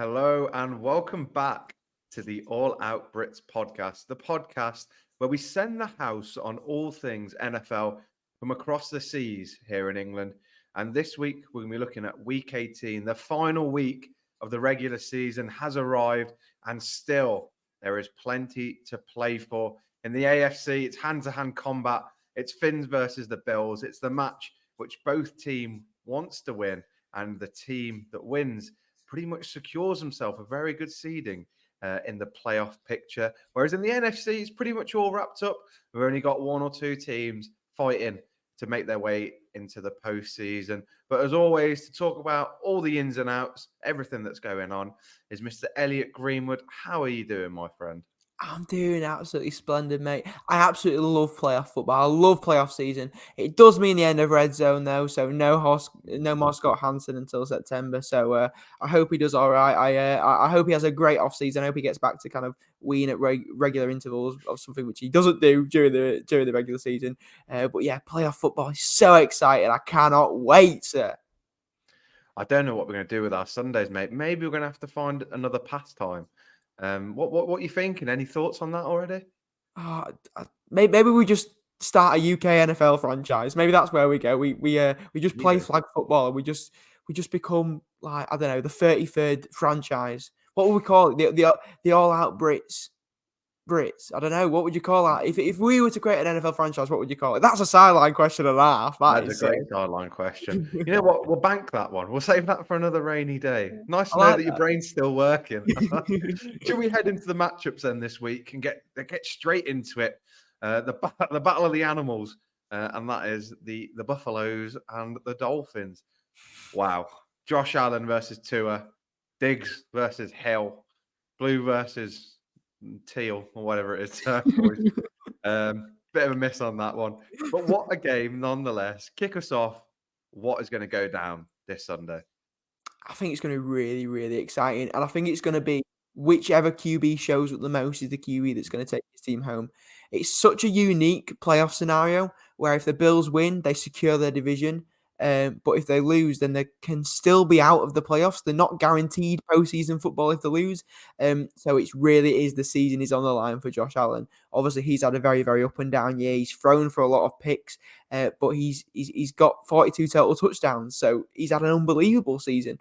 Hello and welcome back to the All Out Brits Podcast, the podcast where we send the house on all things NFL from across the seas here in England. And this week, we're going to be looking at week 18. The final week of the regular season has arrived, and still there is plenty to play for. In the AFC, it's hand-to-hand combat. It's Finns versus the Bills. It's the match which both team wants to win, and the team that wins pretty much secures himself a very good seeding in the playoff picture. Whereas in the NFC, it's pretty much all wrapped up. We've only got one or two teams fighting to make their way into the postseason. But as always, to talk about all the ins and outs, everything that's going on, is Mr. Elliot Greenwood. How are you doing, my friend? I'm doing absolutely splendid, mate. I absolutely love playoff football. I love playoff season. It does mean the end of red zone, though. So no more Scott Hansen until September. So I hope he does all right. I hope he has a great off season. I hope he gets back to kind of wean at regular intervals of something which he doesn't do during the regular season. But yeah, playoff football is so exciting. I cannot wait, sir. I don't know what we're going to do with our Sundays, mate. Maybe we're going to have to find another pastime. What are you thinking? Any thoughts on that already? Maybe we just start a UK NFL franchise. Maybe that's where we go. We just play flag football and we just become, like, I don't know, the 33rd franchise. What would we call it? The All Out Brits. I don't know. What would you call that? If we were to create an NFL franchise, what would you call it? That's a sideline question and a half. That's a great sideline question. You know what? We'll bank that one. We'll save that for another rainy day. Nice to know that your brain's still working. Should we head into the matchups then this week and get straight into it? The battle of the animals, and that is the Buffaloes and the Dolphins. Wow. Josh Allen versus Tua, Diggs versus Hill, Blue versus Teal, or whatever it is. Bit of a miss on that one. But what a game nonetheless. Kick us off. What is going to go down this Sunday? I think it's going to be really, really exciting. And I think it's going to be whichever QB shows up the most is the QB that's going to take his team home. It's such a unique playoff scenario where if the Bills win, they secure their division. But if they lose, then they can still be out of the playoffs. They're not guaranteed postseason football if they lose. So it really is the season is on the line for Josh Allen. Obviously, he's had a very, very up and down year. He's thrown for a lot of picks, but he's got 42 total touchdowns. So he's had an unbelievable season.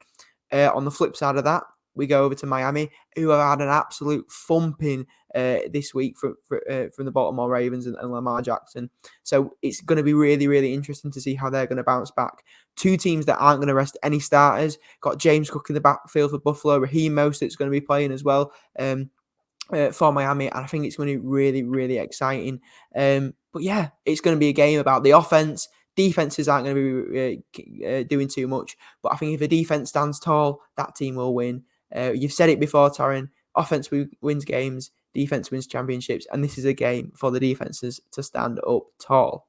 On the flip side of that, we go over to Miami, who have had an absolute thumping this week from the Baltimore Ravens and Lamar Jackson. So it's going to be really, really interesting to see how they're going to bounce back. Two teams that aren't going to rest any starters. Got James Cook in the backfield for Buffalo. Raheem Mostert's going to be playing as well for Miami. And I think it's going to be really, really exciting. But yeah, it's going to be a game about the offense. Defenses aren't going to be doing too much. But I think if a defense stands tall, that team will win. You've said it before, Torrin. Offense wins games, defense wins championships, and this is a game for the defenses to stand up tall.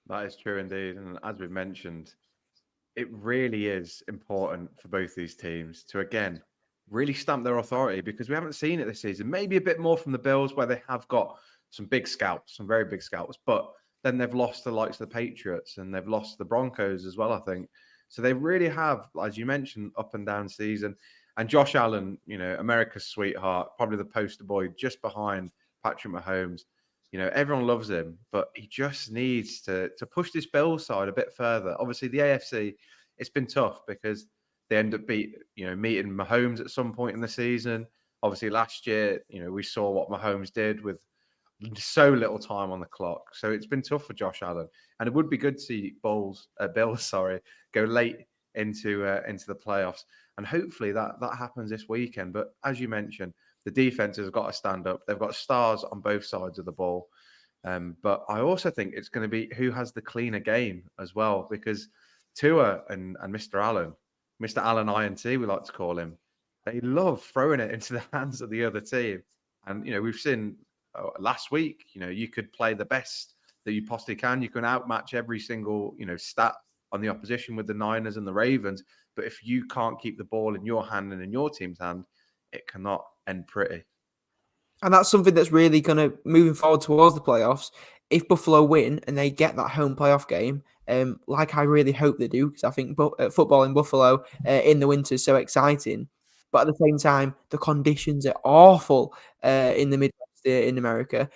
That is true indeed. And as we mentioned, it really is important for both these teams to, again, really stamp their authority because we haven't seen it this season. Maybe a bit more from the Bills where they have got some big scouts, some very big scouts, but then they've lost the likes of the Patriots and they've lost the Broncos as well, I think. So they really have, as you mentioned, up and down season. And Josh Allen, you know, America's sweetheart, probably the poster boy just behind Patrick Mahomes. You know, everyone loves him, but he just needs to push this Bills side a bit further. Obviously, the AFC, it's been tough because they end up meeting Mahomes at some point in the season. Obviously, last year, you know, we saw what Mahomes did with so little time on the clock. So it's been tough for Josh Allen. And it would be good to see Bills go late into the playoffs. And hopefully that happens this weekend. But as you mentioned, the defense has got to stand up. They've got stars on both sides of the ball. But I also think it's going to be who has the cleaner game as well, because Tua and Mr. Allen INT, we like to call him, they love throwing it into the hands of the other team. And, you know, we've seen last week, you know, you could play the best that you possibly can. You can outmatch every single, you know, stat on the opposition with the Niners and the Ravens. But if you can't keep the ball in your hand and in your team's hand, it cannot end pretty. And that's something that's really going to, moving forward towards the playoffs, if Buffalo win and they get that home playoff game, like I really hope they do, because I think football in Buffalo in the winter is so exciting. but at the same time, the conditions are awful in the Midwest in America.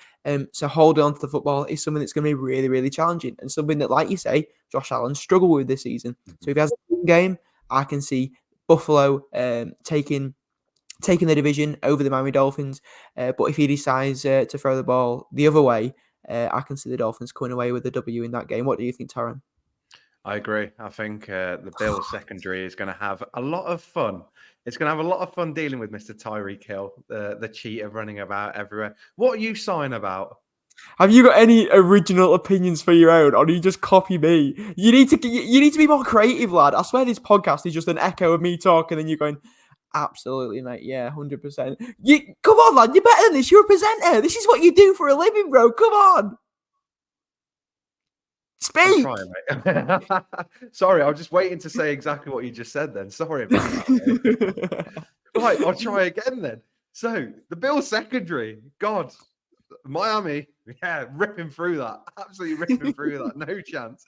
So holding on to the football is something that's going to be really, really challenging, and something that, like you say, Josh Allen struggled with this season. So if he has a good game, I can see Buffalo taking the division over the Miami Dolphins. But if he decides to throw the ball the other way, I can see the Dolphins coming away with a W in that game. What do you think, Taran? I agree. I think the Bills secondary is going to have a lot of fun. It's going to have a lot of fun dealing with Mr. Tyreek Hill, the cheater running about everywhere. What are you sighing about? Have you got any original opinions for your own, or do you just copy me? You need to be more creative, lad. I swear this podcast is just an echo of me talking, and you're going, absolutely, mate. Yeah, 100%. You come on, lad. You're better than this. You're a presenter. This is what you do for a living, bro. Come on. Speak. I'm trying, mate. Sorry, I was just waiting to say exactly what you just said then. Sorry about that, mate. Right, I'll try again then. So, the Bills secondary, God, Miami, yeah, ripping through that. Absolutely ripping through that. No chance.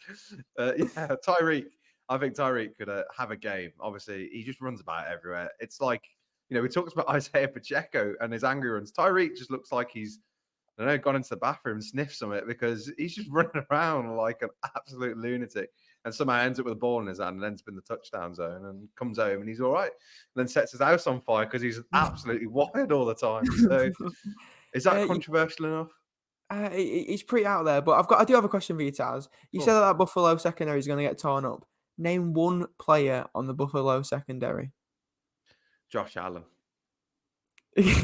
Yeah, Tyreek. I think Tyreek could have a game. Obviously, he just runs about everywhere. It's like, we talked about Isaiah Pacheco and his angry runs. Tyreek just looks like he's, I don't know, gone into the bathroom and sniffed something because he's just running around like an absolute lunatic and somehow ends up with a ball in his hand and ends up in the touchdown zone and comes home and he's all right. And then sets his house on fire because he's absolutely wired all the time. So is that controversial enough? It's pretty out there, but I do have a question for you, Taz. You said that Buffalo secondary is going to get torn up. Name one player on the Buffalo secondary. Josh Allen.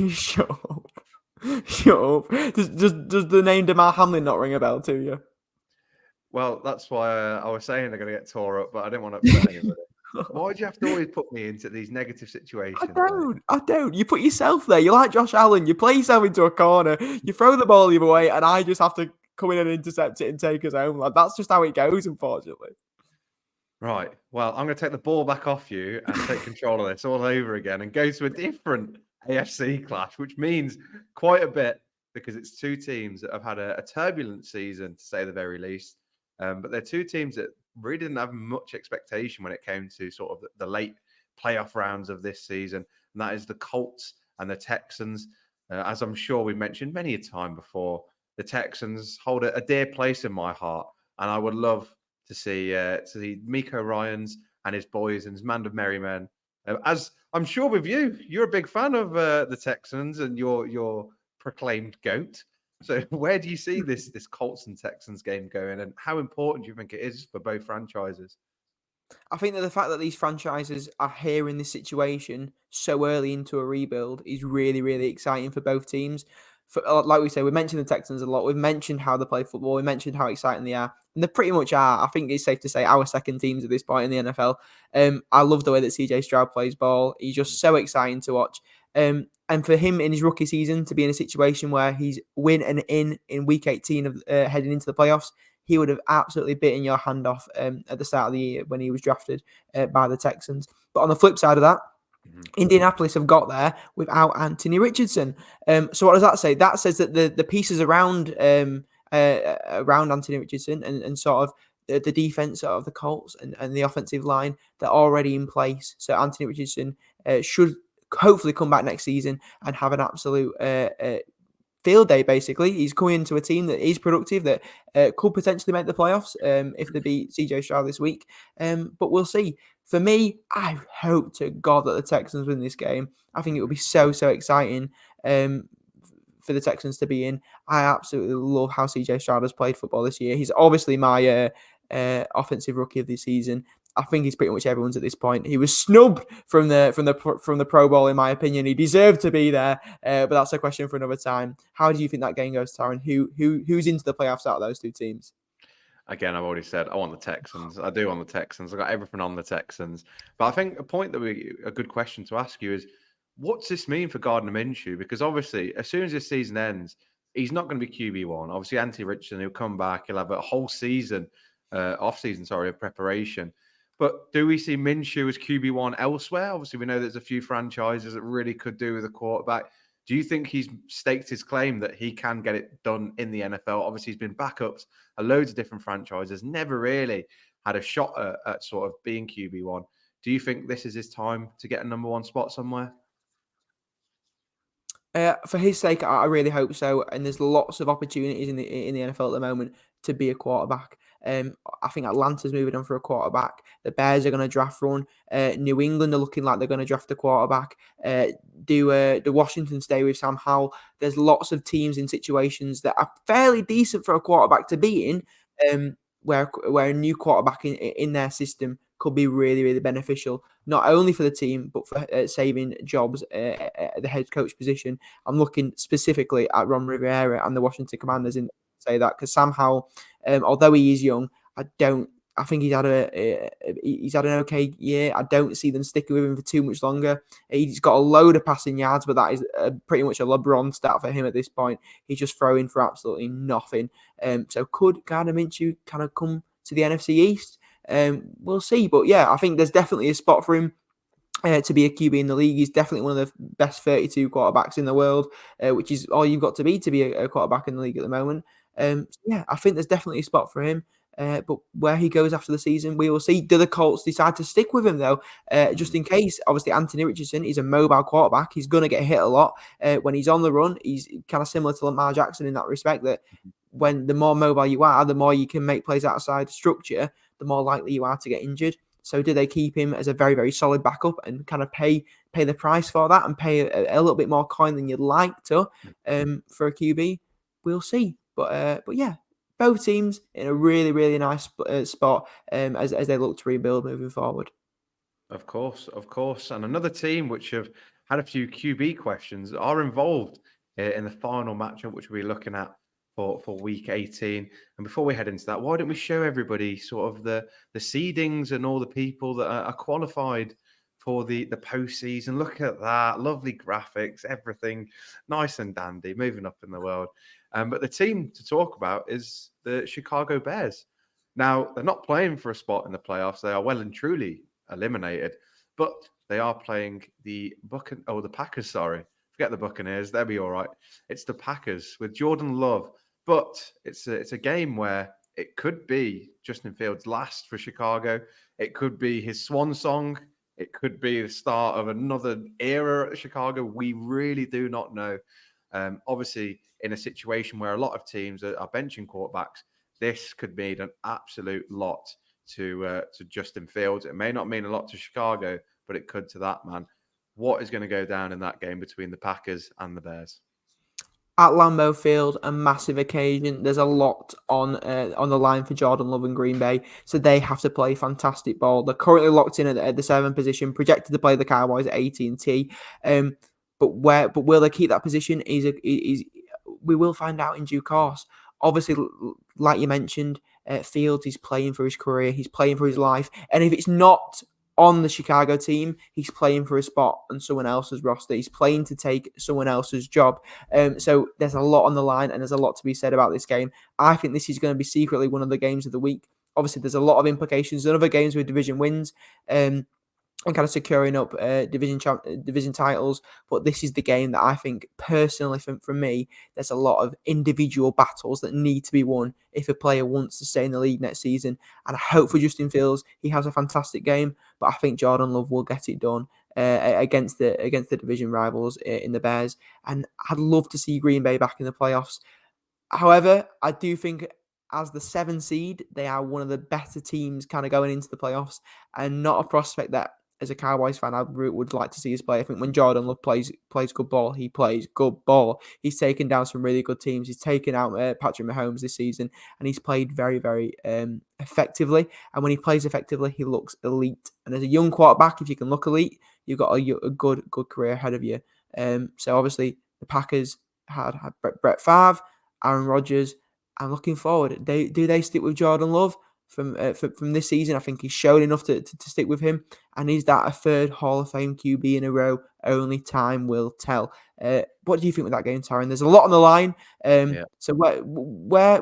Shut up. Shut up. Does the name Damar Hamlin not ring a bell to you? Well, that's why I was saying they're going to get tore up, but I didn't want to upset anybody. Why do you have to always put me into these negative situations? I don't. You put yourself there. You're like Josh Allen. You play yourself into a corner. You throw the ball the other way, and I just have to come in and intercept it and take us home. Like, that's just how it goes, unfortunately. Right. Well, I'm going to take the ball back off you and take control of this all over again and go to a different AFC clash, which means quite a bit because it's two teams that have had a turbulent season, to say the very least. But they're two teams that really didn't have much expectation when it came to sort of the late playoff rounds of this season. And that is the Colts and the Texans. As I'm sure we mentioned many a time before, the Texans hold a dear place in my heart. And I would love to see Miko Ryans and his boys and his band of merry men. As I'm sure with you, you're a big fan of the Texans and your proclaimed GOAT. So where do you see this Colts and Texans game going, and how important do you think it is for both franchises? I think that the fact that these franchises are here in this situation so early into a rebuild is really, really exciting for both teams. Like we say, we mentioned the Texans a lot. We've mentioned how they play football. We mentioned how exciting they are. And they pretty much are. I think it's safe to say our second teams at this point in the NFL. I love the way that CJ Stroud plays ball. He's just so exciting to watch. And for him in his rookie season to be in a situation where he's win and in week 18 of heading into the playoffs, he would have absolutely bitten your hand off at the start of the year when he was drafted by the Texans. But on the flip side of that, Indianapolis have got there without Anthony Richardson. So what does that say? That says that the pieces around Anthony Richardson and sort of the defense of the Colts and the offensive line, they're already in place. So Anthony Richardson should hopefully come back next season and have an absolute field day. Basically, he's coming into a team that is productive, that could potentially make the playoffs if they beat CJ Stroud this week. But we'll see. For me, I hope to God that the Texans win this game. I think it would be so exciting for the Texans to be in. I absolutely love how CJ Stroud has played football this year. He's obviously my offensive rookie of the season. I think he's pretty much everyone's at this point. He was snubbed from the Pro Bowl, in my opinion. He deserved to be there, but that's a question for another time. How do you think that game goes, Taran? Who's into the playoffs out of those two teams? Again, I've already said I want the Texans. I do want the Texans. I've got everything on the Texans. But I think a good question to ask you is, what's this mean for Gardner Minshew? Because obviously, as soon as this season ends, he's not going to be QB1. Obviously, Anthony Richardson, he'll come back. He'll have a whole season, of preparation. But do we see Minshew as QB1 elsewhere? Obviously, we know there's a few franchises that really could do with a quarterback. Do you think he's staked his claim that he can get it done in the NFL? Obviously, he's been backups at loads of different franchises, never really had a shot at sort of being QB1. Do you think this is his time to get a number one spot somewhere? For his sake, I really hope so. And there's lots of opportunities in the NFL at the moment to be a quarterback. I think Atlanta's moving on for a quarterback. The Bears are going to draft one. New England are looking like they're going to draft a quarterback. Do Washington stay with Sam Howell? There's lots of teams in situations that are fairly decent for a quarterback to be in, where a new quarterback in their system could be really, really beneficial, not only for the team, but for saving jobs at the head coach position. I'm looking specifically at Ron Rivera and the Washington Commanders in say that, because somehow, although he is young, I think he's had an okay year. I don't see them sticking with him for too much longer. He's got a load of passing yards, but that is pretty much a LeBron stat for him at this point. He's just throwing for absolutely nothing. So could Gardner Minshew kind of come to the NFC East? We'll see. But yeah, I think there's definitely a spot for him to be a QB in the league. He's definitely one of the best 32 quarterbacks in the world, which is all you've got to be a quarterback in the league at the moment. So yeah, I think there's definitely a spot for him. But where he goes after the season, we will see. Do the Colts decide to stick with him, though? Just in case, obviously, Anthony Richardson is a mobile quarterback. He's going to get hit a lot. When he's on the run, he's kind of similar to Lamar Jackson in that respect, that when the more mobile you are, the more you can make plays outside structure, the more likely you are to get injured. So do they keep him as a very, very solid backup and kind of pay the price for that and pay a little bit more coin than you'd like to for a QB? We'll see. But yeah, both teams in a really, really nice spot as they look to rebuild moving forward. Of course. And another team which have had a few QB questions are involved in the final matchup, which we'll be looking at for week 18. And before we head into that, why don't we show everybody sort of the seedings and all the people that are qualified for the postseason? Look at that. Lovely graphics, everything nice and dandy, moving up in the world. But the team to talk about is the Chicago Bears. Now, they're not playing for a spot in the playoffs. They are well and truly eliminated, but they are playing the Packers, sorry. Forget the Buccaneers. They'll be all right. It's the Packers with Jordan Love. But it's a game where it could be Justin Fields' last for Chicago. It could be his swan song. It could be the start of another era at Chicago. We really do not know. Obviously, in a situation where a lot of teams are benching quarterbacks, this could mean an absolute lot to Justin Fields. It may not mean a lot to Chicago, but it could to that man. What is going to go down in that game between the Packers and the Bears? At Lambeau Field, a massive occasion. There's a lot on the line for Jordan Love and Green Bay, so they have to play fantastic ball. They're currently locked in at the 7th position, projected to play the Cowboys at AT&T. But will they keep that position? We will find out in due course. Obviously, like you mentioned, Fields, he's playing for his career, he's playing for his life, and if it's not on the Chicago team, he's playing for a spot on someone else's roster. He's playing to take someone else's job. So there's a lot on the line and there's a lot to be said about this game. I think this is going to be secretly one of the games of the week. Obviously, there's a lot of implications in other games with division wins and kind of securing up division titles. But this is the game that I think, personally, from me, there's a lot of individual battles that need to be won if a player wants to stay in the league next season. And I hope for Justin Fields, he has a fantastic game, but I think Jordan Love will get it done against the division rivals in the Bears. And I'd love to see Green Bay back in the playoffs. However, I do think as the 7 seed, they are one of the better teams kind of going into the playoffs, and not a prospect that, as a Cowboys fan, I would like to see his play. I think when Jordan Love plays good ball, he plays good ball. He's taken down some really good teams. He's taken out Patrick Mahomes this season, and he's played very, very effectively. And when he plays effectively, he looks elite. And as a young quarterback, if you can look elite, you've got a good career ahead of you. So obviously, the Packers had Brett Favre, Aaron Rodgers. I'm looking forward. Do they stick with Jordan Love from this season? I think he's shown enough to stick with him. And is that a third Hall of Fame QB in a row? Only time will tell. What do you think with that game, Taron? There's a lot on the line. So where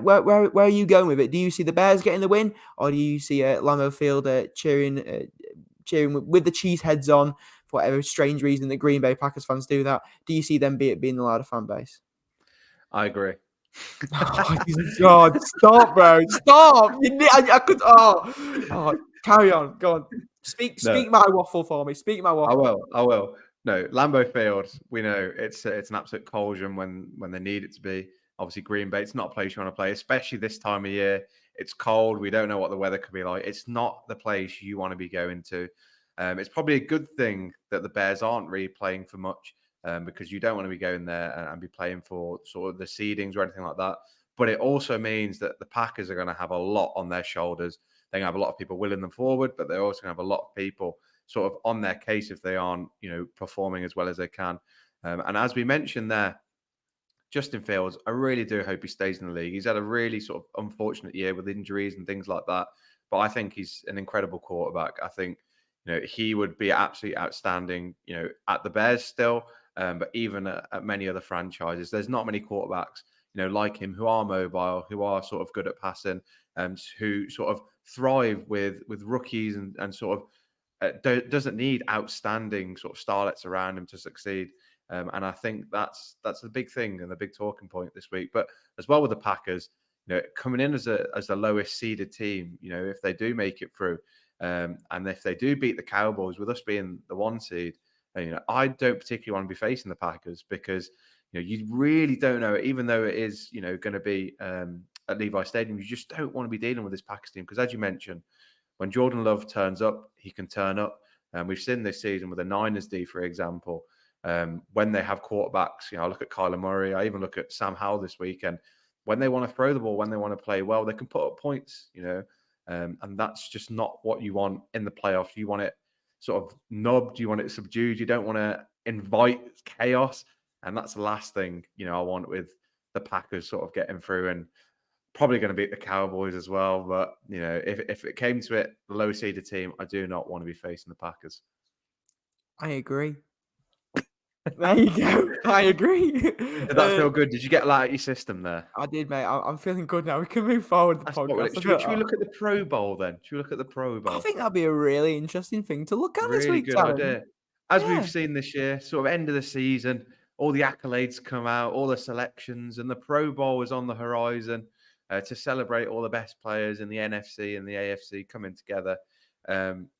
are you going with it? Do you see the Bears getting the win, or do you see Lambeau Field cheering with the cheese heads on for whatever strange reason that Green Bay Packers fans do that? Do you see them being the louder fan base? I agree. Oh, God, stop, bro. Stop. I could. Carry on. Go on. No, Speak my waffle for me. Speak my waffle. I will. No, Lambeau Field, we know it's an absolute cauldron when they need it to be. Obviously, Green Bay, it's not a place you want to play, especially this time of year. It's cold. We don't know what the weather could be like. It's not the place you want to be going to. It's probably a good thing that the Bears aren't really playing for much because you don't want to be going there and be playing for sort of the seedings or anything like that. But it also means that the Packers are going to have a lot on their shoulders. They're going to have a lot of people willing them forward, but they're also going to have a lot of people sort of on their case if they aren't, performing as well as they can. And as we mentioned there, Justin Fields, I really do hope he stays in the league. He's had a really sort of unfortunate year with injuries and things like that. But I think he's an incredible quarterback. I think, he would be absolutely outstanding, at the Bears still, but even at many other franchises. There's not many quarterbacks, like him who are mobile, who are sort of good at passing, who sort of thrive with rookies and sort of doesn't need outstanding sort of starlets around him to succeed. And I think that's the big thing and the big talking point this week. But as well with the Packers, coming in as the lowest seeded team, if they do make it through, and if they do beat the Cowboys, with us being the 1 seed, I don't particularly want to be facing the Packers because you really don't know. Even though it is going to be at Levi Stadium, you just don't want to be dealing with this Packers team because, as you mentioned, when Jordan Love turns up, he can turn up. And we've seen this season with the Niners D, for example, when they have quarterbacks. I look at Kyler Murray. I even look at Sam Howell this weekend. When they want to throw the ball, when they want to play well, they can put up points, and that's just not what you want in the playoffs. You want it sort of nubbed. You want it subdued. You don't want to invite chaos. And that's the last thing, I want with the Packers sort of getting through and probably going to beat the Cowboys as well. But, if it came to it, the low seeded team, I do not want to be facing the Packers. I agree. There you go. I agree. Did that feel good? Did you get that out of your system there? I did, mate. I'm feeling good now. We can move forward with the podcast. Should we look at the Pro Bowl then? Should we look at the Pro Bowl? I think that'd be a really interesting thing to look at this Really week, good idea. As we've seen this year, sort of end of the season, all the accolades come out, all the selections, and the Pro Bowl is on the horizon to celebrate all the best players in the NFC and the AFC coming together.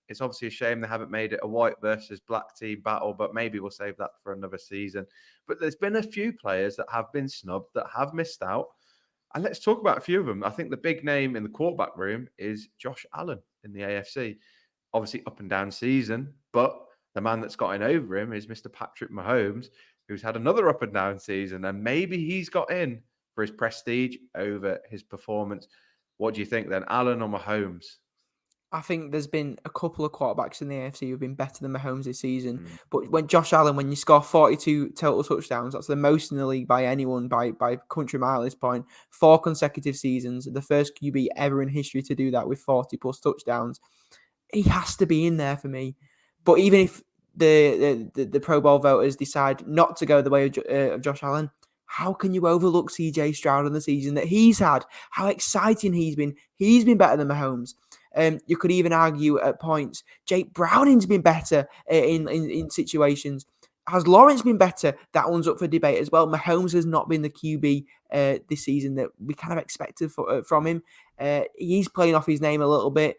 It's obviously a shame they haven't made it a white versus black team battle, but maybe we'll save that for another season. But there's been a few players that have been snubbed, that have missed out. And let's talk about a few of them. I think the big name in the quarterback room is Josh Allen in the AFC. Obviously up and down season, but the man that's gotten over him is Mr. Patrick Mahomes, who's had another up and down season. And maybe he's got in for his prestige over his performance. What do you think then, Allen or Mahomes? I think there's been a couple of quarterbacks in the AFC who've been better than Mahomes this season. But when Josh Allen, when you score 42 total touchdowns, that's the most in the league by anyone by country mile at this point. 4 consecutive seasons, the first QB ever in history to do that with 40 plus touchdowns. He has to be in there for me. But even if the Pro Bowl voters decide not to go the way of Josh Allen, how can you overlook CJ Stroud in the season that he's had? How exciting he's been. He's been better than Mahomes. You could even argue at points, Jake Browning's been better in situations. Has Lawrence been better? That one's up for debate as well. Mahomes has not been the QB this season that we kind of expected from him. He's playing off his name a little bit.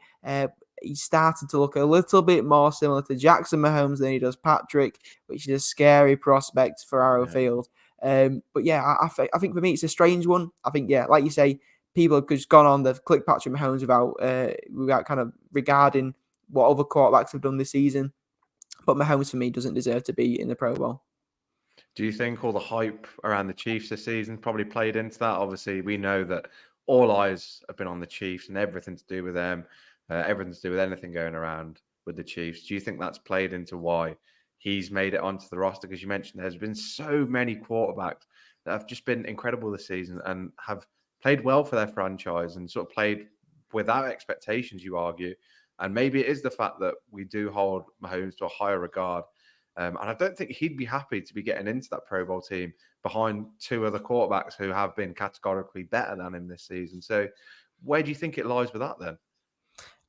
He's started to look a little bit more similar to Jackson Mahomes than he does Patrick, which is a scary prospect for Arrowfield. But yeah, I think for me, it's a strange one. I think, yeah, like you say, people have just gone on, they've clicked Patrick Mahomes without kind of regarding what other quarterbacks have done this season. But Mahomes, for me, doesn't deserve to be in the Pro Bowl. Do you think all the hype around the Chiefs this season probably played into that? Obviously, we know that all eyes have been on the Chiefs and everything to do with them, everything to do with anything going around with the Chiefs. Do you think that's played into why he's made it onto the roster? Because you mentioned there's been so many quarterbacks that have just been incredible this season and have played well for their franchise and sort of played without expectations, you argue. And maybe it is the fact that we do hold Mahomes to a higher regard. And I don't think he'd be happy to be getting into that Pro Bowl team behind 2 other quarterbacks who have been categorically better than him this season. So where do you think it lies with that then?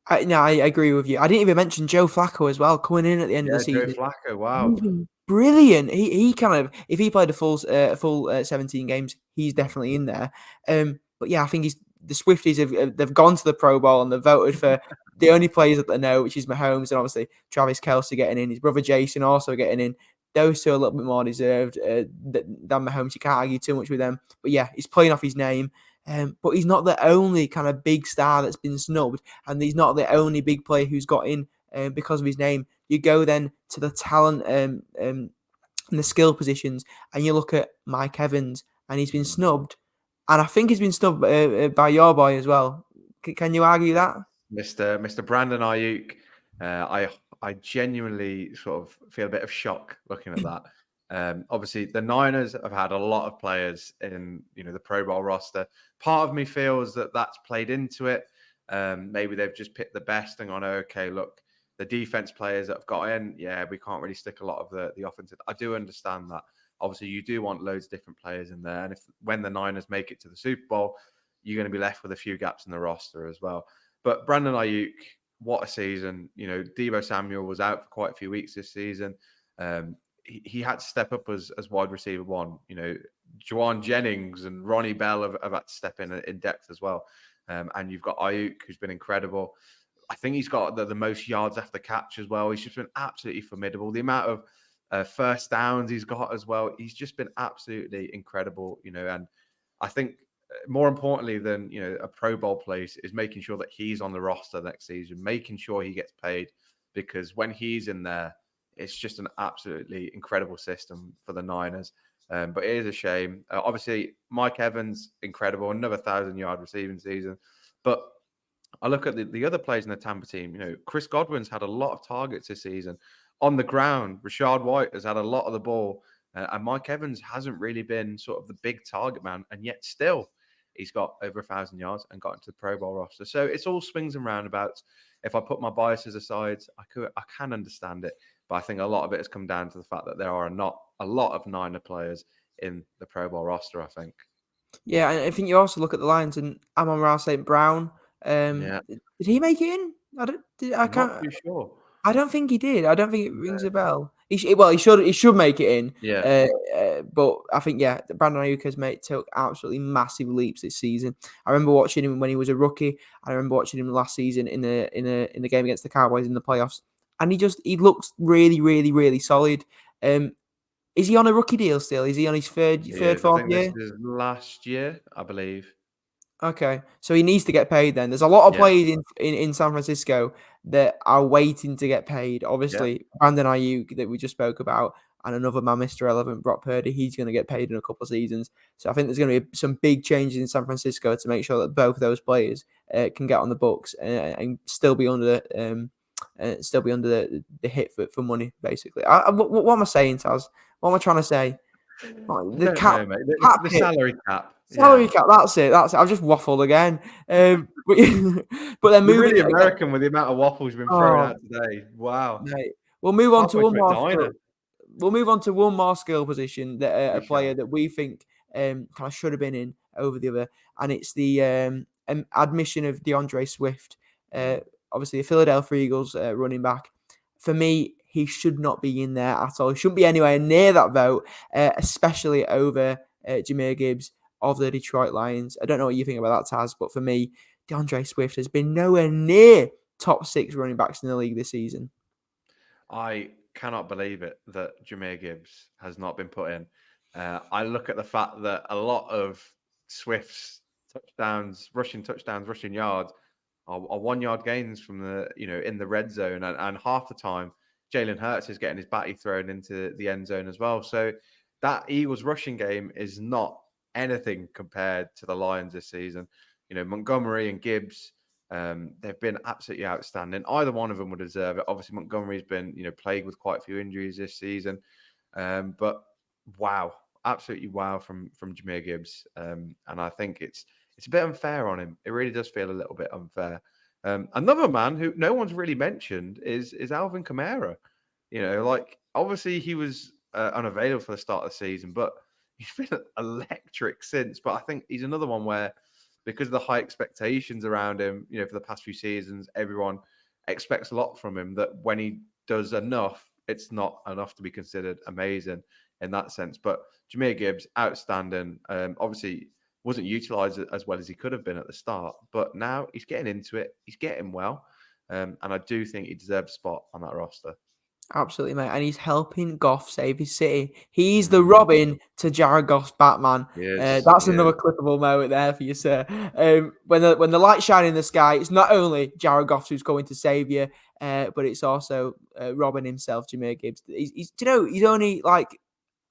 I agree with you. I didn't even mention Joe Flacco as well, coming in at the end of the season. Joe Flacco, wow. Brilliant. He kind of, if he played a full 17 games, he's definitely in there. But yeah, I think the Swifties they've gone to the Pro Bowl and they've voted for the only players that they know, which is Mahomes and obviously Travis Kelce getting in, his brother Jason also getting in. Those two are a little bit more deserved than Mahomes. You can't argue too much with them. But yeah, he's playing off his name. But he's not the only kind of big star that's been snubbed, and he's not the only big player who's got in because of his name. You go then to the talent and the skill positions, and you look at Mike Evans, and he's been snubbed. And I think he's been snubbed by your boy as well. Can you argue that? Mr. Brandon Ayuk, I genuinely sort of feel a bit of shock looking at that. Obviously, the Niners have had a lot of players in the Pro Bowl roster. Part of me feels that that's played into it. Maybe they've just picked the best and gone, okay, look, the defense players that have got in, yeah, we can't really stick a lot of the offensive. I do understand that. Obviously, you do want loads of different players in there, and when the Niners make it to the Super Bowl, you're going to be left with a few gaps in the roster as well. But Brandon Ayuk, what a season. Deebo Samuel was out for quite a few weeks this season. He had to step up as wide receiver one. Juwan Jennings and Ronnie Bell have had to step in depth as well. And you've got Ayuk, who's been incredible. I think he's got the most yards after catch as well. He's just been absolutely formidable. The amount of first downs he's got as well, he's just been absolutely incredible, and I think more importantly than a Pro Bowl place is making sure that he's on the roster next season, making sure he gets paid, because when he's in there, it's just an absolutely incredible system for the Niners. But it is a shame. Obviously, Mike Evans, incredible, another 1,000-yard receiving season. But I look at the other players in the Tampa team. Chris Godwin's had a lot of targets this season. On the ground, Rachaad White has had a lot of the ball. And Mike Evans hasn't really been sort of the big target man. And yet still, he's got over 1,000 yards and got into the Pro Bowl roster. So it's all swings and roundabouts. If I put my biases aside, I can understand it. But I think a lot of it has come down to the fact that there are not a lot of Niner players in the Pro Bowl roster, I think. Yeah, and I think you also look at the Lions and Amon-Ra St. Brown. Yeah. Did he make it in? I'm not too sure. I don't think he did. I don't think it rings a bell. He should make it in. Yeah. But I think Brandon Ayuk has took absolutely massive leaps this season. I remember watching him when he was a rookie. I remember watching him last season in the game against the Cowboys in the playoffs, and he looks really, really, really solid. Is he on a rookie deal still? Is he on his fourth year? I think this is last year, I believe. Okay, so he needs to get paid then. There's a lot of players in San Francisco that are waiting to get paid. Obviously, Brandon Ayuk that we just spoke about, and another man, Mr. Relevant, Brock Purdy, he's going to get paid in a couple of seasons. So I think there's going to be some big changes in San Francisco to make sure that both of those players can get on the books and still be under the hit for money, basically. What am I saying, Taz? What am I trying to say? The salary cap. Salary cap, that's it. I've just waffled again. But then moving really American with the amount of waffles you've been throwing out today. Wow. Mate. We'll move on to one more. We'll move on to one more skill position that a player that we think kind of should have been in over the other, and it's the admission of DeAndre Swift. Obviously, the Philadelphia Eagles running back. For me, he should not be in there at all. He shouldn't be anywhere near that vote, especially over Jahmyr Gibbs of the Detroit Lions. I don't know what you think about that, Taz, but for me, DeAndre Swift has been nowhere near top 6 running backs in the league this season. I cannot believe it that Jahmyr Gibbs has not been put in. I look at the fact that a lot of Swift's rushing yards are 1-yard gains from the in the red zone, and half the time Jalen Hurts is getting his batty thrown into the end zone as well. So that Eagles rushing game is not anything compared to the Lions this season. Montgomery and Gibbs, they've been absolutely outstanding. Either one of them would deserve it. Obviously, Montgomery's been plagued with quite a few injuries this season, but wow, absolutely wow from Jahmyr Gibbs. And I think it's a bit unfair on him. It really does feel a little bit unfair. Another man who no one's really mentioned is Alvin Kamara. Obviously he was unavailable for the start of the season, but he's been electric since. But I think he's another one where, because of the high expectations around him, for the past few seasons, everyone expects a lot from him, that when he does enough, it's not enough to be considered amazing in that sense. But Jahmyr Gibbs, outstanding. Obviously wasn't utilised as well as he could have been at the start, but now he's getting into it. He's getting well. And I do think he deserves a spot on that roster. Absolutely, mate. And he's helping Goff save his city. He's the Robin to Jared Goff's Batman. Yes, That's another clippable moment there for you, sir. When the lights shine in the sky, it's not only Jared Goff who's going to save you, but it's also Robin himself, Jameer Gibbs. He's he's only like,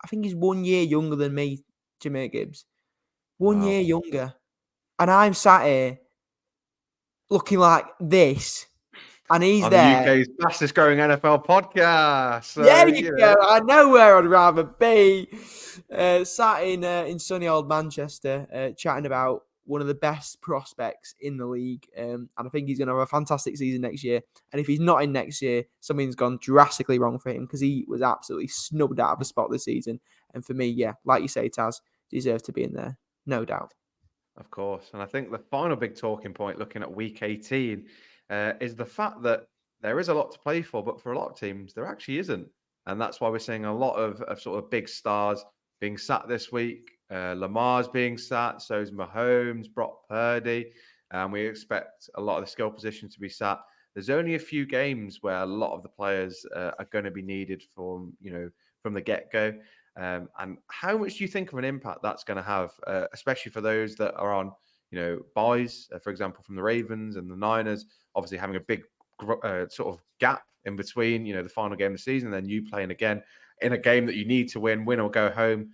I think he's 1 year younger than me, Jameer Gibbs. 1 year younger. And I'm sat here looking like this. And he's on there. the UK's fastest growing NFL podcast. So, there you go. I know where I'd rather be. Sat in sunny old Manchester, chatting about one of the best prospects in the league. And I think he's going to have a fantastic season next year. And if he's not in next year, something's gone drastically wrong for him, because he was absolutely snubbed out of a spot this season. And for me, yeah, like you say, Taz, deserves to be in there. No doubt. Of course. And I think the final big talking point looking at week 18 is the fact that there is a lot to play for, but for a lot of teams, there actually isn't. And that's why we're seeing a lot of sort of big stars being sat this week. Lamar's being sat, so is Mahomes, Brock Purdy. And we expect a lot of the skill positions to be sat. There's only a few games where a lot of the players are going to be needed from the get-go. And how much do you think of an impact that's going to have, especially for those that are on, buys, for example, from the Ravens and the Niners, obviously having a big sort of gap in between, the final game of the season, and then you playing again in a game that you need to win or go home.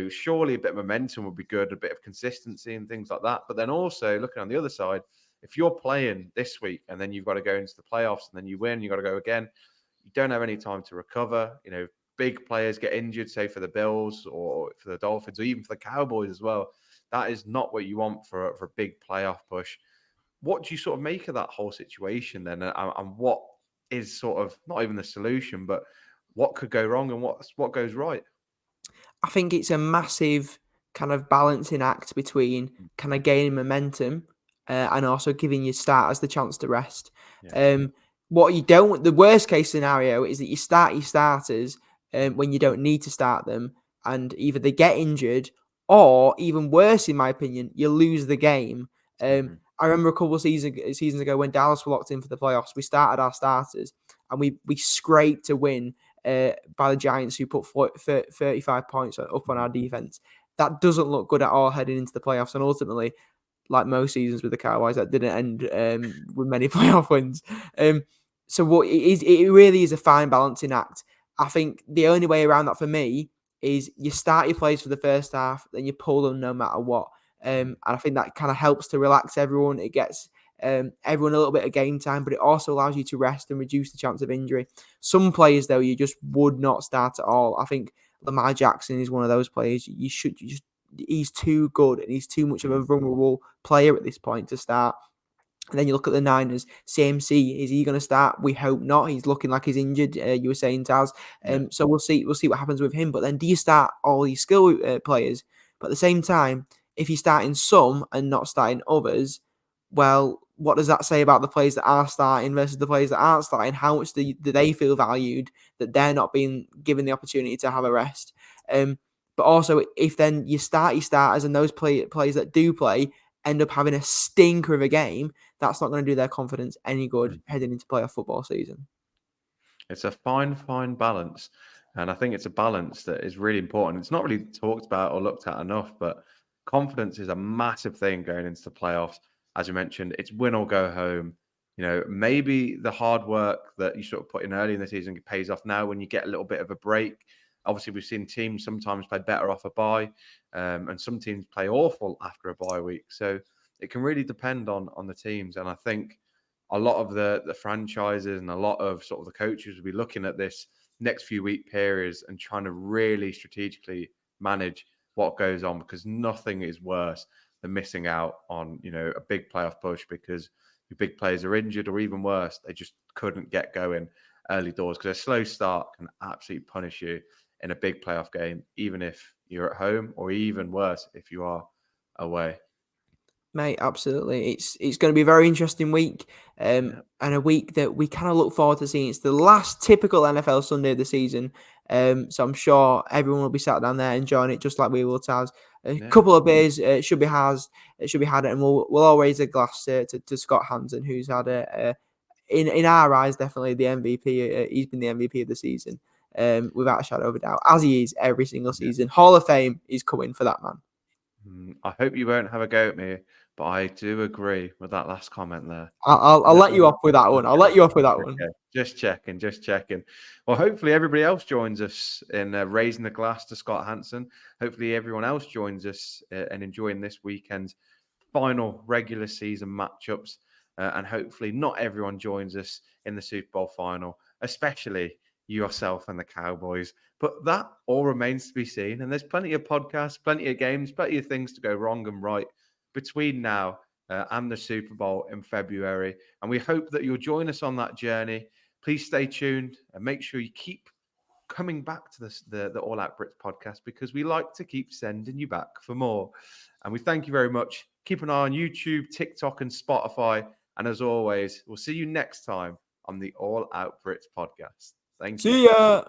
Surely a bit of momentum would be good, a bit of consistency and things like that. But then also looking on the other side, if you're playing this week and then you've got to go into the playoffs and then you win, you've got to go again, you don't have any time to recover. Big players get injured, say for the Bills or for the Dolphins or even for the Cowboys as well. That is not what you want for a big playoff push. What do you sort of make of that whole situation then? And what is sort of not even the solution, but what could go wrong and what goes right? I think it's a massive kind of balancing act between kind of gaining momentum and also giving your starters the chance to rest. Yeah. What you don't, the worst case scenario is that you start your starters when you don't need to start them, and either they get injured or, even worse, in my opinion, you lose the game. I remember a couple of seasons ago when Dallas were locked in for the playoffs, we started our starters and we scraped to win by the Giants, who put 35 points up on our defense. That doesn't look good at all heading into the playoffs, and ultimately, like most seasons with the Cowboys, that didn't end with many playoff wins. So what it really is a fine balancing act. I think the only way around that for me is you start your plays for the first half, then you pull them no matter what. And I think that kind of helps to relax everyone. It gets everyone a little bit of game time, but it also allows you to rest and reduce the chance of injury. Some players, though, you just would not start at all. I think Lamar Jackson is one of those players. He's too good and he's too much of a vulnerable player at this point to start. And then you look at the Niners, CMC, is he going to start? We hope not. He's looking like he's injured, you were saying, Taz. So we'll see what happens with him. But then do you start all these skill players? But at the same time, if you're starting some and not starting others, well, what does that say about the players that are starting versus the players that aren't starting? How much do they feel valued that they're not being given the opportunity to have a rest? But also, if then you start your starters and those players that do play end up having a stinker of a game, that's not going to do their confidence any good heading into playoff football season. It's a fine balance. And I think it's a balance that is really important. It's not really talked about or looked at enough, but confidence is a massive thing going into the playoffs. As you mentioned, it's win or go home. Maybe the hard work that you sort of put in early in the season pays off now when you get a little bit of a break. Obviously, we've seen teams sometimes play better off a bye, and some teams play awful after a bye week. So it can really depend on the teams. And I think a lot of the franchises and a lot of sort of the coaches will be looking at this next few week periods and trying to really strategically manage what goes on, because nothing is worse than missing out on, a big playoff push because your big players are injured, or even worse, they just couldn't get going early doors, because a slow start can absolutely punish you in a big playoff game, even if you're at home, or even worse, if you are away. Mate, absolutely. It's going to be a very interesting week, and a week that we kind of look forward to seeing. It's the last typical NFL Sunday of the season, so I'm sure everyone will be sat down there enjoying it just like we will, Taz. A couple of beers should be had, and we'll all raise a glass to Scott Hansen, who's had in our eyes, definitely the MVP. He's been the MVP of the season, without a shadow of a doubt, as he is every single season. Hall of Fame is coming for that man. I hope you won't have a go at me, but I do agree with that last comment there. I'll let you off with that one. I'll let you off with that one. Okay. Just checking. Well, hopefully everybody else joins us in raising the glass to Scott Hansen. Hopefully everyone else joins us and enjoying this weekend's final regular season matchups. And hopefully not everyone joins us in the Super Bowl final, especially yourself and the Cowboys. But that all remains to be seen. And there's plenty of podcasts, plenty of games, plenty of things to go wrong and right between now and the Super Bowl in February. And we hope that you'll join us on that journey. Please stay tuned and make sure you keep coming back to the All Out Brits podcast, because we like to keep sending you back for more. And we thank you very much. Keep an eye on YouTube, TikTok, and Spotify. And as always, we'll see you next time on the All Out Brits podcast. Thank you. See ya.